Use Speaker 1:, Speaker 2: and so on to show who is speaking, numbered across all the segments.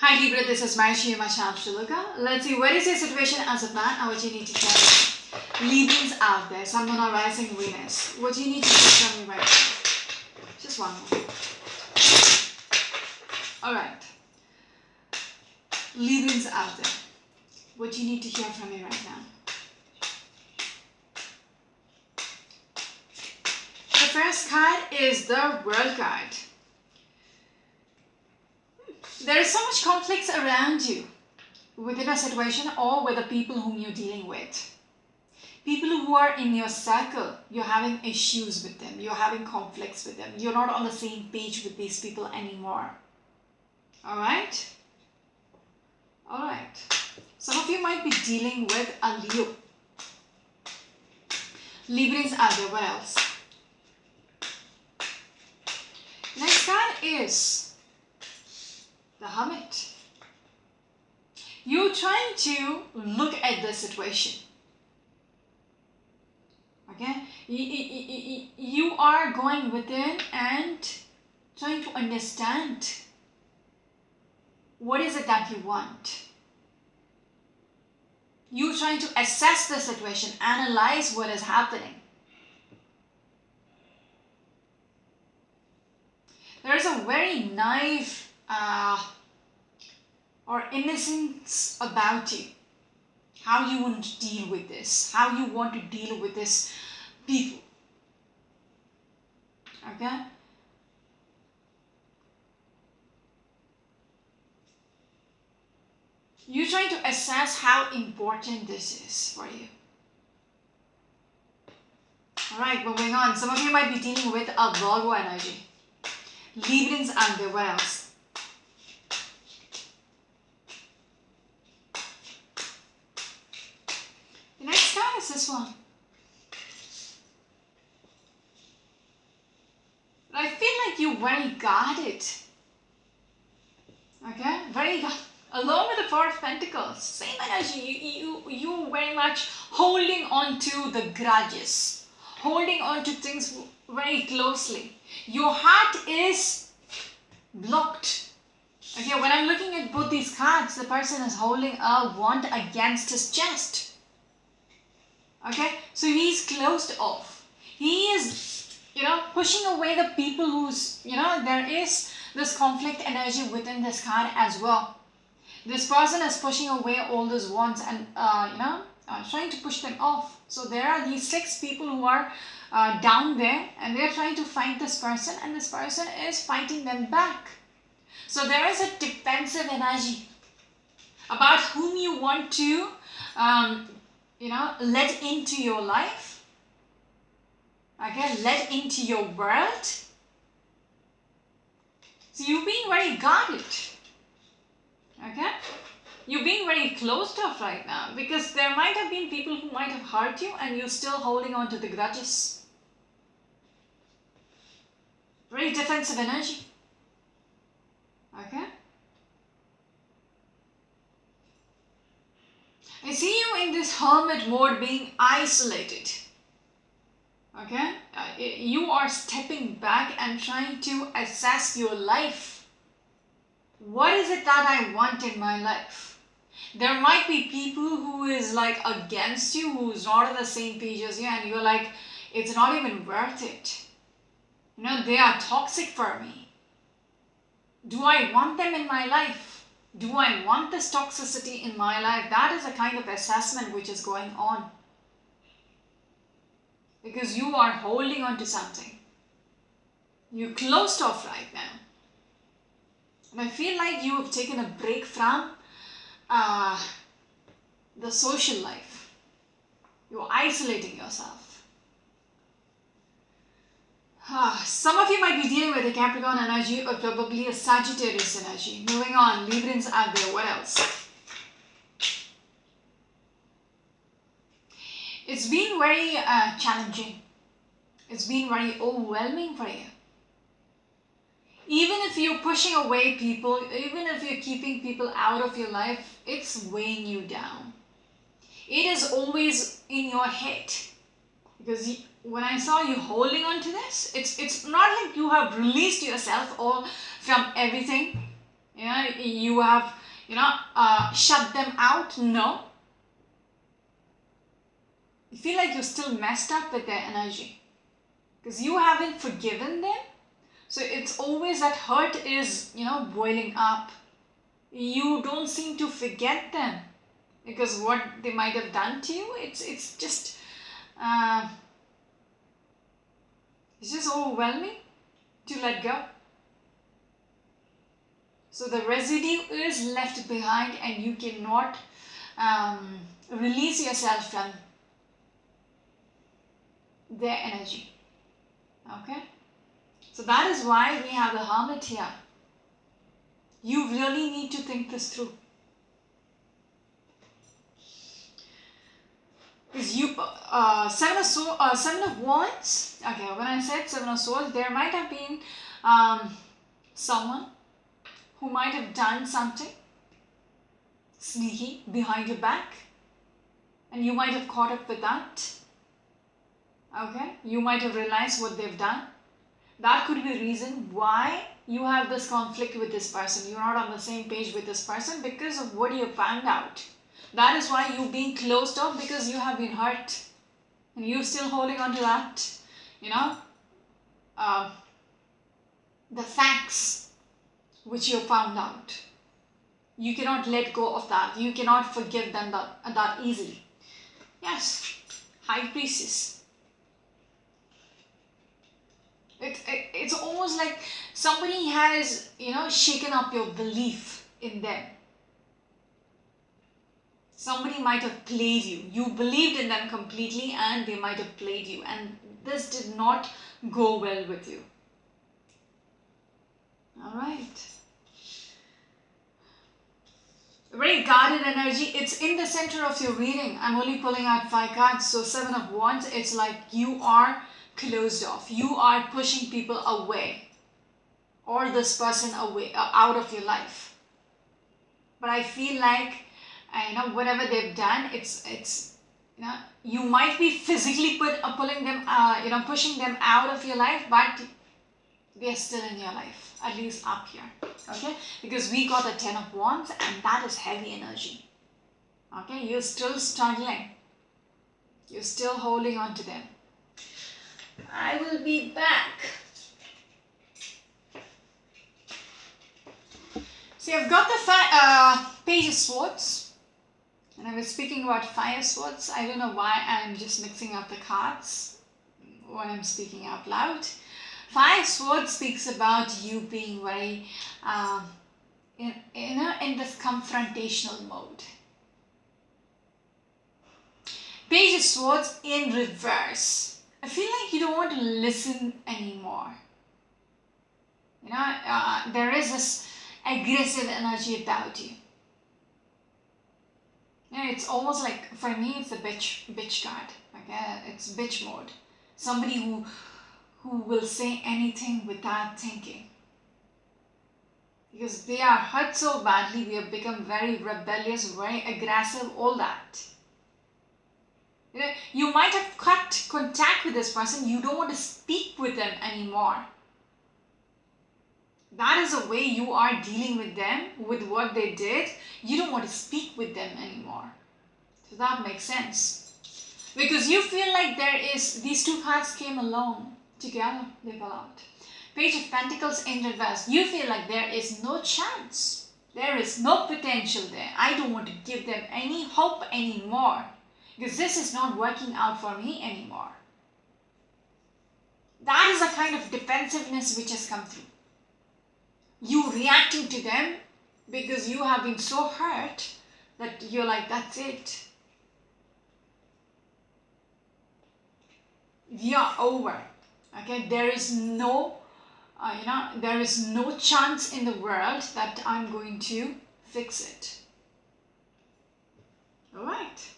Speaker 1: Hi Libra, this is Maishi Mashalshuluka. Let's see, what is your situation as of now and what you need to tell me. Librans out there, Sun, Moon or Rising Venus. What you need to tell me right now. Just one more. Alright. Librans out there. What you need to hear from me right now. The first card is the World card. There is so much conflicts around you within a situation or with the people whom you're dealing with. People who are in your circle, you're having issues with them, you're having conflicts with them, you're not on the same page with these people anymore. Alright? Alright. Some of you might be dealing with a Leo. Librans are there, what else? Next card is the Hermit. You're trying to look at the situation. Okay? You are going within and trying to understand what is it that you want. You're trying to assess the situation, analyze what is happening. There is a very naive or innocence about you. How you want to deal with this. How you want to deal with this people. Okay? You're trying to assess how important this is for you. Alright, moving on. Some of you might be dealing with a Virgo energy. Librans and there, what else? The next card is this one. I feel like you're very guarded. Okay? Very guarded. Along with the Four of Pentacles, same energy. You're very much holding on to the grudges. Holding on to things very closely. Your heart is blocked. Okay, when I'm looking at both these cards, the person is holding a wand against his chest. Okay, so he's closed off. He is, pushing away the people who's, there is this conflict energy within this card as well. This person is pushing away all those wands and, trying to push them off. So there are these 6 people who are down there and they're trying to fight this person and this person is fighting them back. So there is a defensive energy about whom you want to, let into your life. Okay, let into your world. So you're being very guarded. Okay? You're being very closed off right now because there might have been people who might have hurt you and you're still holding on to the grudges. Very defensive energy. Okay? I see you in this hermit mode being isolated. Okay? You are stepping back and trying to assess your life. What is it that I want in my life? There might be people who is like against you, who's not on the same page as you, and you're like, it's not even worth it. They are toxic for me. Do I want them in my life? Do I want this toxicity in my life? That is a kind of assessment which is going on. Because you are holding on to something. You're closed off right now. And I feel like you have taken a break from the social life. You're isolating yourself. Some of you might be dealing with a Capricorn energy or probably a Sagittarius energy. Moving on, Librans are there. What else? It's been very challenging. It's been very overwhelming for you. Even if you're pushing away people, even if you're keeping people out of your life, it's weighing you down. It is always in your head. Because when I saw you holding on to this, it's not like you have released yourself all from everything. you have, shut them out. No. You feel like you're still messed up with their energy because you haven't forgiven them. So it's always that hurt is, boiling up. You don't seem to forget them because what they might have done to you, it's just overwhelming to let go. So the residue is left behind and you cannot release yourself from their energy. Okay? So that is why we have the Hermit here. You really need to think this through. Because Seven of Wands. Okay, when I said Seven of Swords, there might have been someone who might have done something sneaky behind your back, and you might have caught up with that. Okay, you might have realized what they've done. That could be a reason why you have this conflict with this person. You're not on the same page with this person because of what you found out. That is why you're being closed off, because you have been hurt and you're still holding on to that, the facts which you found out. You cannot let go of that. You cannot forgive them that easily. Yes, High Priestess. It's almost like somebody has, shaken up your belief in them. Somebody might have played you. You believed in them completely and they might have played you. And this did not go well with you. Alright. Very guarded energy. It's in the center of your reading. I'm only pulling out 5 cards. So 7 of Wands, it's like you are closed off. You are pushing people away. Or this person away, out of your life. But I feel like, whatever they've done, it's you might be physically pulling them, pushing them out of your life, but they're still in your life, at least up here. Okay, because we got a 10 of Wands and that is heavy energy. Okay, you're still struggling. You're still holding on to them. I will be back. See, I've got the Page of Swords. And I was speaking about Fire Swords. I don't know why I'm just mixing up the cards when I'm speaking out loud. Fire Swords speaks about you being very, in this confrontational mode. Page of Swords in reverse. I feel like you don't want to listen anymore. There is this aggressive energy about you. It's almost like, for me, it's a bitch card. Okay, it's bitch mode. Somebody who will say anything without thinking. Because they are hurt so badly, we have become very rebellious, very aggressive, all that. You might have cut contact with this person. You don't want to speak with them anymore. That is the way you are dealing with them, with what they did. You don't want to speak with them anymore. So that makes sense. Because you feel like these 2 cards came along together, they fell out. Page of Pentacles in reverse. You feel like there is no chance. There is no potential there. I don't want to give them any hope anymore. Because this is not working out for me anymore. That is a kind of defensiveness which has come through. You reacting to them because you have been so hurt that you're like, that's it. We are over. Okay, there is no, there is no chance in the world that I'm going to fix it. All right.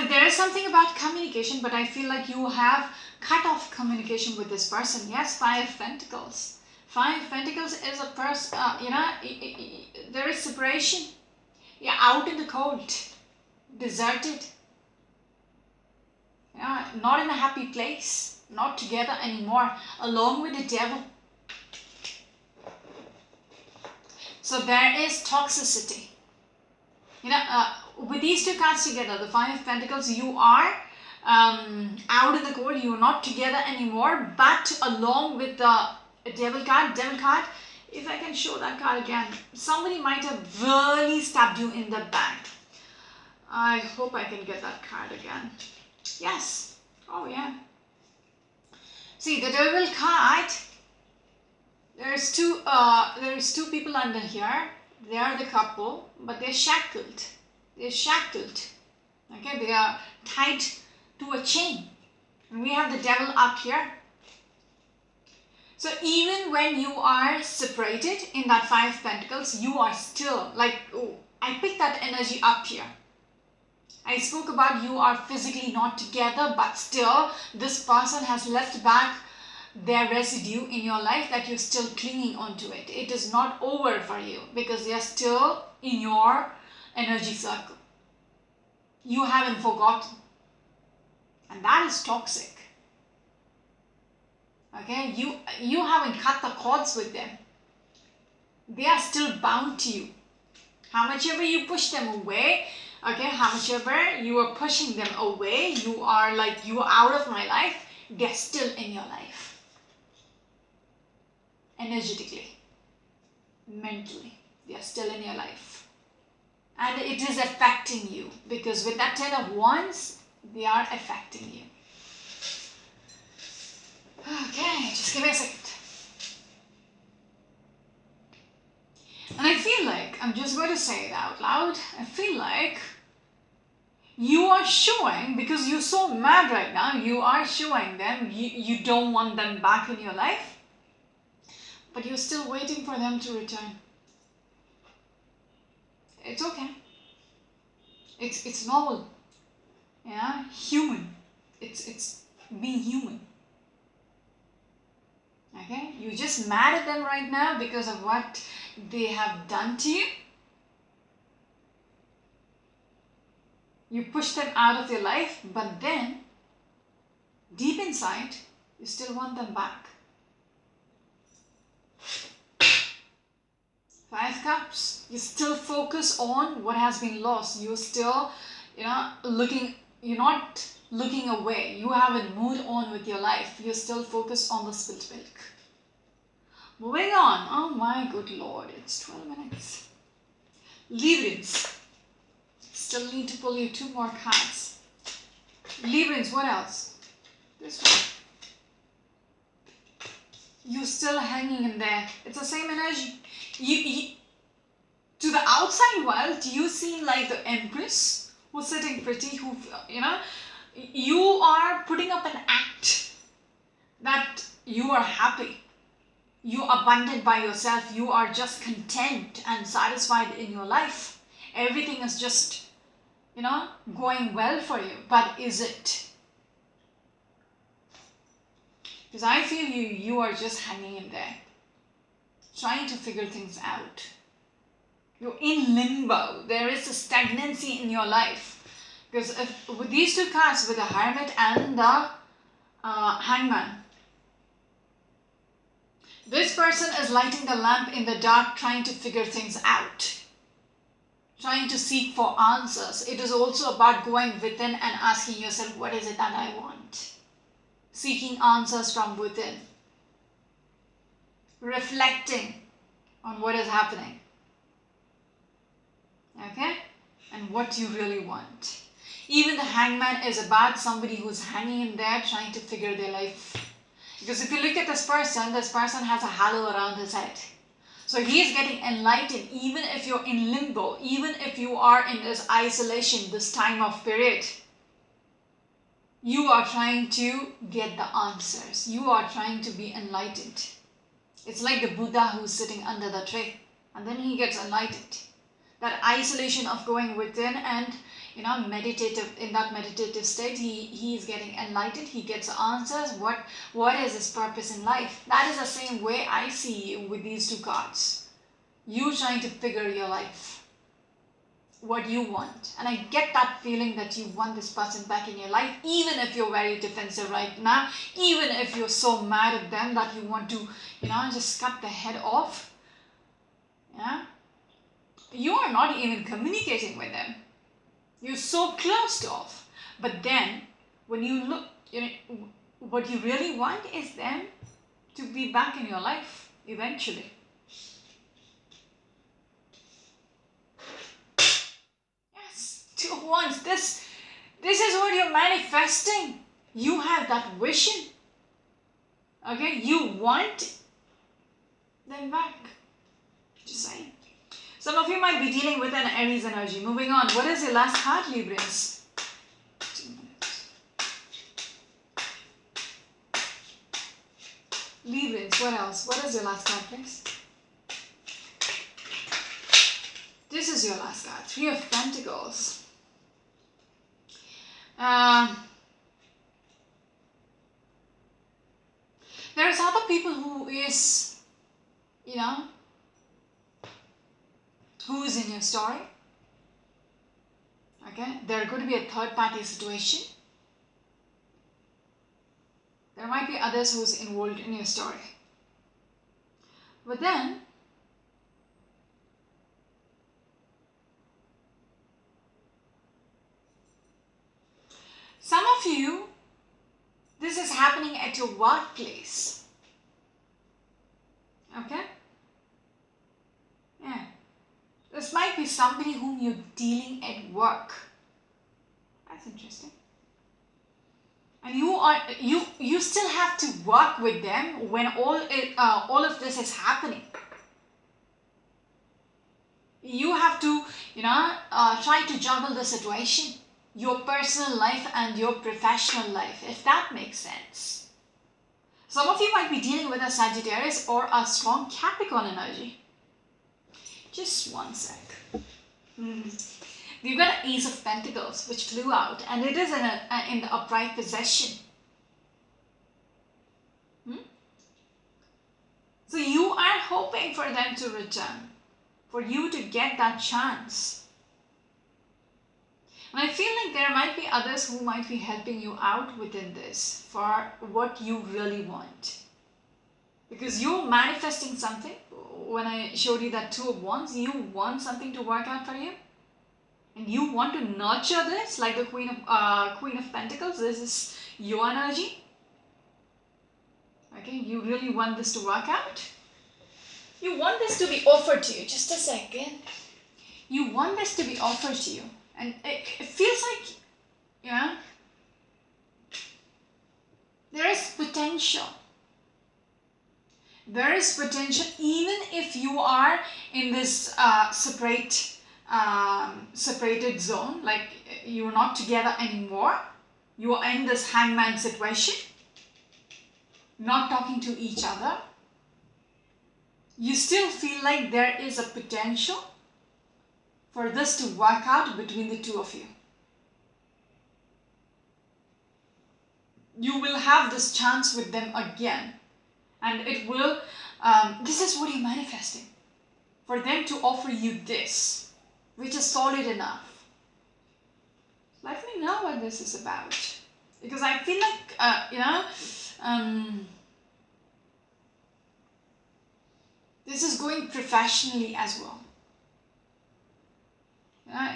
Speaker 1: There is something about communication, but I feel like you have cut off communication with this person. Yes, 5 of Pentacles. 5 of Pentacles is a person, there is separation. You're out in the cold, deserted. Yeah, not in a happy place, not together anymore, along with the devil. So there is toxicity. With these two cards together, the Five of Pentacles, you are out in the cold, you're not together anymore, but along with the devil card, if I can show that card again, somebody might have really stabbed you in the back. I hope I can get that card again. Yes. Oh yeah. See, the devil card, there's two people under here. They are the couple, but they're shackled. They're shackled. Okay, they are tied to a chain. And we have the devil up here. So even when you are separated in that Five of Pentacles, you are still like, oh, I picked that energy up here. I spoke about you are physically not together, but still this person has left back their residue in your life that you're still clinging onto it. It is not over for you because they are still in your energy circle. You haven't forgotten. And that is toxic. Okay, you haven't cut the cords with them. They are still bound to you. How much ever you push them away, okay, how much ever you are pushing them away, you are like, you are out of my life, they're still in your life. Energetically, mentally, they are still in your life. And it is affecting you because with that Ten of Wands, they are affecting you. Okay, just give me a second. And I feel like, I'm just going to say it out loud, I feel like you are showing, because you're so mad right now, you are showing them, you don't want them back in your life, but you're still waiting for them to return. It's okay. It's normal. Yeah, human. It's being human. Okay, you're just mad at them right now because of what they have done to you. You push them out of your life, but then deep inside, you still want them back. Five Cups, you still focus on what has been lost. You're still, looking, you're not looking away. You haven't moved on with your life. You're still focused on the spilt milk. Moving on. Oh my good Lord, it's 12 minutes. Librans. Still need to pull you two more cards. Librans, what else? This one. You're still hanging in there. It's the same energy. You to the outside world, you seem like the Empress who's sitting pretty, who, you are putting up an act that you are happy. You're abundant by yourself. You are just content and satisfied in your life. Everything is just, going well for you. But is it? Because I feel you are just hanging in there, trying to figure things out. You're in limbo. There is a stagnancy in your life. Because with these two cards, with the Hermit and the Hangman, this person is lighting the lamp in the dark, trying to figure things out, trying to seek for answers. It is also about going within and asking yourself, what is it that I want? Seeking answers from within. Reflecting on what is happening. Okay? And what you really want. Even the Hangman is about somebody who's hanging in there trying to figure their life. Because if you look at this person has a halo around his head. So he is getting enlightened even if you're in limbo, even if you are in this isolation, this time of period. You are trying to get the answers. You are trying to be enlightened. It's like the Buddha who's sitting under the tree and then he gets enlightened. That isolation of going within and in that meditative state, he is getting enlightened. He gets answers. What is his purpose in life? That is the same way I see you with these two cards. You trying to figure your life. what you want. And I get that feeling that you want this person back in your life, even if you're very defensive right now, even if you're so mad at them that you want to, just cut the head off. Yeah? You are not even communicating with them. You're so closed off. But then, when you look, what you really want is them to be back in your life eventually. Yes, 2 of Wands. This is what you're manifesting. You have that vision. Okay, you want them back. Just saying. Some of you might be dealing with an Aries energy. Moving on. What is your last card, Librans? 2 minutes. Librans, what else? What is your last card, please? This is your last card. 3 of Pentacles. There's other people who is, who is in your story. Okay, there could be a third party situation. There might be others who's involved in your story. But then, some of you, this is happening at your workplace. Okay? Yeah. This might be somebody whom you're dealing at work. That's interesting. And you still have to work with them when all of this is happening. You have to, try to juggle the situation, your personal life and your professional life, if that makes sense. Some of you might be dealing with a Sagittarius or a strong Capricorn energy. Just one sec. We've got an Ace of Pentacles which flew out, and it is in the upright position. So you are hoping for them to return, for you to get that chance. And I feel like there might be others who might be helping you out within this for what you really want. Because you're manifesting something. When I showed you that 2 of Wands, you want something to work out for you. And you want to nurture this, like the Queen of Pentacles. This is your energy. Okay, you really want this to work out. You want this to be offered to you. Just a second. You want this to be offered to you. And it feels like, there is potential. There is potential even if you are in this separated zone, like you're not together anymore. You are in this hangman situation, not talking to each other. You still feel like there is a potential for this to work out between the 2 of you. You will have this chance with them again. And it will, this is what you're manifesting. For them to offer you this, which is solid enough. Let me know what this is about. Because I feel like, this is going professionally as well.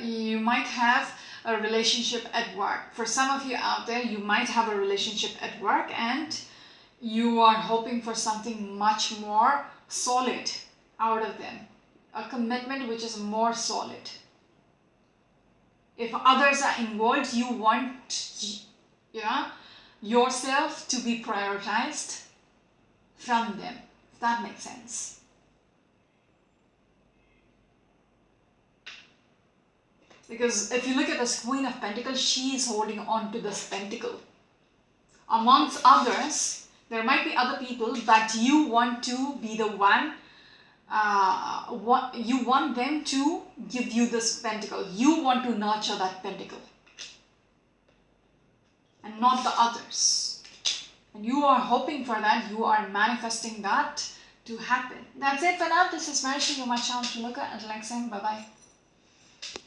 Speaker 1: You might have a relationship at work. For some of you out there, you might have a relationship at work and you are hoping for something much more solid out of them. A commitment which is more solid. If others are involved, you want yourself to be prioritized from them. If that makes sense. Because if you look at this Queen of Pentacles, she is holding on to this pentacle. Amongst others, there might be other people, but you want to be the one, you want them to give you this pentacle. You want to nurture that pentacle. And not the others. And you are hoping for that, you are manifesting that to happen. That's it for now. This is Marishi, you're my channel to look at. Until next time, bye-bye.